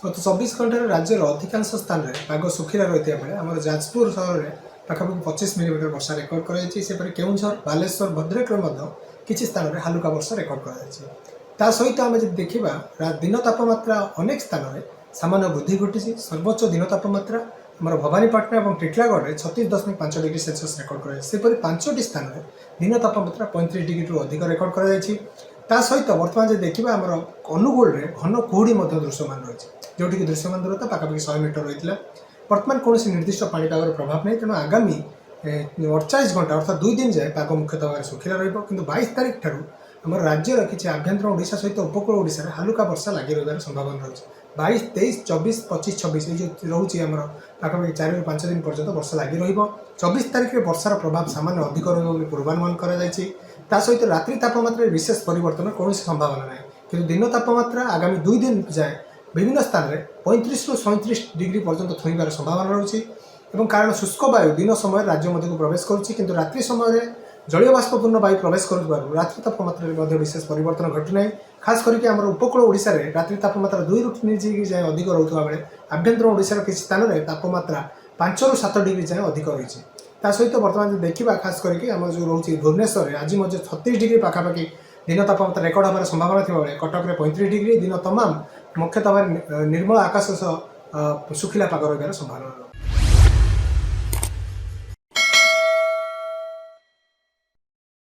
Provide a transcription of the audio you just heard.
गत 24 घंटे राज्यर अधिकांश स्थान में पाग सुखिला रही बेले आम जाजपुर सहर में पाखापाखि 25 मिलीमीटर वर्षा रेकर्ड कर केउझर बालेश्वर भद्रक किसी स्थान में हालुका वर्षा रेकर्ड कर सहित आम जब देखा दिन तापमात्रा अनेक स्थान में सामान्य वृद्धि घटी। सर्वोच्च दिन तापमात्रा आम भवानीपाटना और टीटलागढ़ में 36.5 डिग्री सेल्सियस रेकर्ड कर 5टी स्थान में दिन तापमात्रा 35 डिग्री रु अधिक रेकर्ड कर सहित बर्तमान जो देखा आम अनुगुल में घन कुहुड़ी दृश्यमान रही जोटि दृश्यमान दूरता पाखापाखि 100 मीटर रही है। बर्तमान कौन निर्दिष्ट पाणीपागर प्रभाव नहीं तेणु आगामी 48 घंटा अर्थात 2 दिन जाए पाग मुख्यतः भाव सुखिला कि 22 तारीख ठार आम राज्यर किसी आभ्यंतर ओडिशा सहित उपकूल ओडिशा हालुका वर्षा लगी रही संभावना रही 22, 23, 24, 25, 26 ये जो रोचे आम पाखापाखि 4 ରୁ 5 दिन पर्यंत वर्षा लगी रही। 24 तारीख में वर्षार प्रभाव सामान्य अधिक रही पूर्वानुमान कर सहित रात्रि तापमात्रा विशेष परिवर्तन कौन संभावना ना कि दिन तापमात्रा आगामी 2 दिन जाए विभिन्न स्थान में 35 ରୁ 37 डिग्री पर्यंत छुईबार संभावना रही कारण शुष्क वायु दिन समय राज्य मध्य को प्रवेश करुँच रात्रि समय जलीय बाष्पूर्ण वायु प्रवेश कर रात्रि तापमात्रा विशेष परिवर्तन घटी ना खास करके आम उपकूल ओडिशा रे रात्रि तापमात्रा 2 ରୁ 3 डिग्री जाए अधिक रोकता बेले आभ्यंतर ओडिशा किसी स्थान में तापमात्रा 5 ରୁ 7 डिग्री जाए अधिक रही सहित बर्तमान देखा खास करके आम जो रोचे भुवनेश्वर आज 36 डिग्री पाखापाखि दिन तापमात्रा रेकर्ड होबार संभावना थी बेले कटक में 35 डिग्री दिन तमाम मुख्यतः निर्मल आकाश सुखिला पाग रही संभावना।